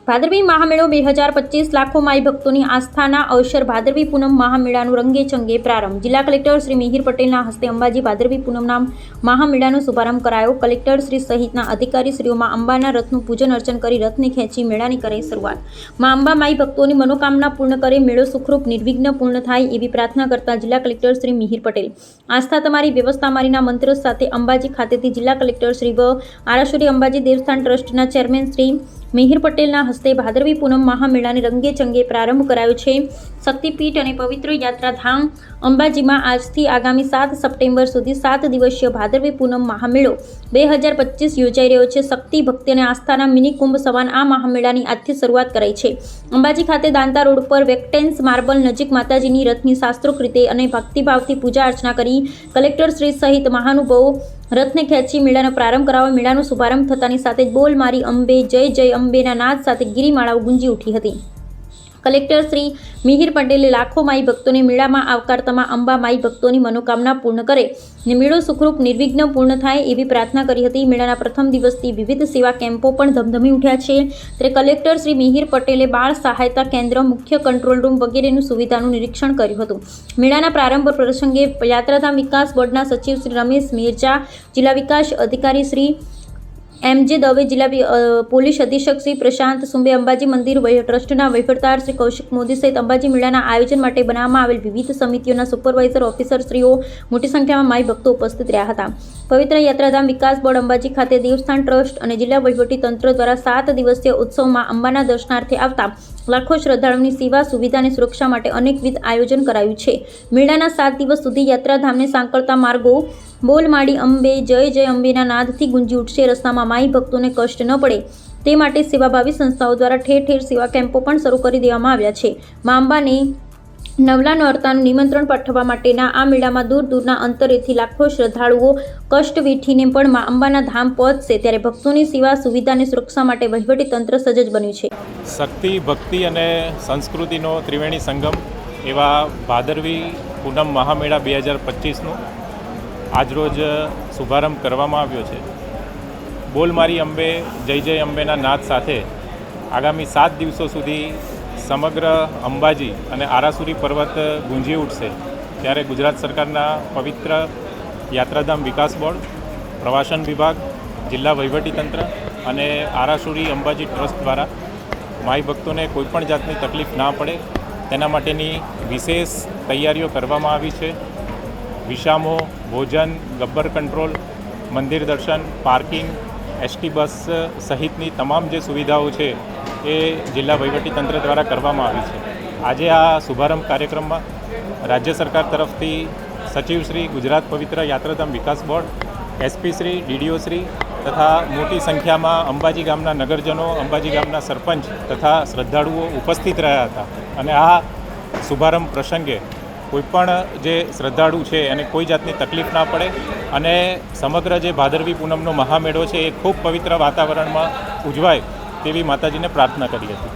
ભાદરવી મહામેળો 2025 લાખો માઈ ભક્તોની આસ્થાના અવસર ભાદરવી પૂનમ મહામેળાનું રંગે ચંગે પ્રારંભ. જિલ્લા કલેક્ટર શ્રી મિહિર પટેલના હસ્તે અંબાજી ભાદરવી પૂનમના મહામેળાનો શુભારંભ કરાયો. કલેક્ટર શ્રી સહિતના અધિકારીશ્રીઓમાં અંબાના રથનું પૂજન અર્ચન કરી રથને ખેંચી મેળાની કરી શરૂઆત. માં અંબા માઈ ભક્તોની મનોકામના પૂર્ણ કરે, મેળો સુખરૂપ નિર્વિઘ્ન પૂર્ણ થાય એવી પ્રાર્થના કરતા જિલ્લા કલેક્ટર શ્રી મિહિર પટેલ આસ્થા તમારી વ્યવસ્થા મારીના મંત્ર સાથે અંબાજી ખાતેથી જિલ્લા કલેક્ટર શ્રી આરાસુરી અંબાજી દેવસ્થાન ટ્રસ્ટના ચેરમેન શ્રી મિહિર પટેલના હસ્તે ભાદરવી પૂનમ મહામેળાને રંગે ચંગે પ્રારંભ કરાયો છે. શક્તિપીઠ અને પવિત્ર યાત્રાધામ અંબાજીમાં આજથી આગામી 7 સપ્ટેમ્બર સુધી 7 દિવસીય ભાદરવી પૂનમ મહામેળો 2025 યોજાઈ રહ્યો છે. શક્તિ ભક્તિ અને આસ્થાના મિની કુંભ સમાન આ મહામેળાની આજથી શરૂઆત કરાઈ છે. અંબાજી ખાતે દાંતા રોડ પર વેક્ટેન્સ માર્બલ નજીક માતાજીની રથની શાસ્ત્રોક્ત રીતે અને ભક્તિભાવથી પૂજા અર્ચના કરી કલેક્ટર શ્રી સહિત મહાનુભાવો રથને ખેંચી મેળાનો પ્રારંભ કરાવવા મેળાનો શુભારંભ થતાની સાથે જ બોલ મારી અંબે જય જય અંબેના નાદ સાથે ગિરિમાળાઓ ગુંજી ઉઠી હતી. કલેક્ટર શ્રી મિહિર પટેલે લાખો માઈ ભક્તોને મેળામાં આવકારતામાં અંબા માઈ ભક્તોની મનોકામના પૂર્ણ કરે અને મેળો સુખરૂપ નિર્વિઘ્ન પૂર્ણ થાય એવી પ્રાર્થના કરી હતી. મેળાના પ્રથમ દિવસથી વિવિધ સેવા કેમ્પો પણ ધમધમી ઉઠ્યા છે. ત્યારે કલેક્ટર શ્રી મિહિર પટેલે બાળ સહાયતા કેન્દ્ર, મુખ્ય કંટ્રોલ રૂમ વગેરેની સુવિધાનું નિરીક્ષણ કર્યું હતું. મેળાના પ્રારંભ પ્રસંગે યાત્રાધામ વિકાસ બોર્ડના સચિવ શ્રી રમેશ મિર્જા, જિલ્લા વિકાસ અધિકારી શ્રી એમ.જે. દવે, જિલ્લા પોલીસ અધિક્ષક શ્રી પ્રશાંત સુંબે, અંબાજી મંદિર ટ્રસ્ટના વહીવટદાર શ્રી કૌશિક મોદી સહિત અંબાજી મેળાના આયોજન માટે બનાવવામાં આવેલ વિવિધ સમિતિઓના સુપરવાઇઝર ઓફિસરશ્રીઓ મોટી સંખ્યામાં માઈ ભક્તો ઉપસ્થિત રહ્યા હતા. પવિત્ર યાત્રાધામ વિકાસ બોર્ડ અંબાજી ખાતે દેવસ્થાન ટ્રસ્ટ અને જિલ્લા વહીવટી તંત્ર દ્વારા 7 દિવસીય ઉત્સવમાં અંબાના દર્શનાર્થે આવતા લાખો શ્રદ્ધાળુઓની સેવા, સુવિધા અને સુરક્ષા માટે અનેકવિધ આયોજન કરાયું છે. મેળાના 7 દિવસ સુધી યાત્રાધામને સાંકળતા માર્ગો બોલ માડી અંબે જય જય અંબેના નાદથી ગુંજી ઉઠશે. રસ્તામાં માઈ ભક્તોને કષ્ટ ન પડે તે માટે સેવાભાવી સંસ્થાઓ દ્વારા ઠેર ઠેર સેવા કેમ્પો પણ શરૂ કરી દેવામાં આવ્યા છે. મા અંબાને નવલા નોરતાનું નિમંત્રણ પાઠવવા માટેના આ મેળામાં દૂર દૂરના અંતરેથી લાખો શ્રદ્ધાળુઓ કષ્ટ વેઠીને પણ મા અંબાના ધામ પહોંચશે. ત્યારે ભક્તોની સેવા, સુવિધા અને સુરક્ષા માટે વહીવટી તંત્ર સજ્જ બન્યું છે. શક્તિ, ભક્તિ અને સંસ્કૃતિનો ત્રિવેણી સંગમ એવા ભાદરવી પૂનમ મહામેળા 2025નું આજરોજ શુભારંભ કરવામાં આવ્યો છે. બોલ મારી અંબે જય જય અંબેના નાદ સાથે આગામી 7 દિવસો સુધી સમગ્ર અંબાજી અને આરાસુરી પર્વત ગુંજી ઉઠશે. ત્યારે ગુજરાત સરકારના પવિત્ર યાત્રાધામ વિકાસ બોર્ડ, પ્રવાસન વિભાગ, જિલ્લા વહીવટીતંત્ર અને આરાસુરી અંબાજી ટ્રસ્ટ દ્વારા માઈ ભક્તોને કોઈપણ જાતની તકલીફ ના પડે તેના માટેની વિશેષ તૈયારીઓ કરવામાં આવી છે. વિસામો, ભોજન, ગબ્બર કંટ્રોલ, મંદિર દર્શન, પાર્કિંગ, એસટી બસ સહિતની તમામ જે સુવિધાઓ છે એ જિલ્લા વહીવટીતંત્ર દ્વારા કરવામાં આવી છે. આજે આ શુભારંભ કાર્યક્રમમાં રાજ્ય સરકાર તરફથી સચિવશ્રી, ગુજરાત પવિત્ર યાત્રાધામ વિકાસ board, SP Shri, DDO Shri તથા મોટી સંખ્યામાં અંબાજી ગામના નગરજનો, અંબાજી ગામના સરપંચ તથા શ્રદ્ધાળુઓ ઉપસ્થિત રહ્યા હતા. અને આ શુભારંભ પ્રસંગે કોઈપણ જે શ્રદ્ધાળુ છે એને કોઈ જાતની તકલીફ ના પડે અને સમગ્ર જે ભાદરવી પૂનમનો મહામેળો છે એ ખૂબ પવિત્ર વાતાવરણમાં ઉજવાય તેવી માતાજીને પ્રાર્થના કરી હતી.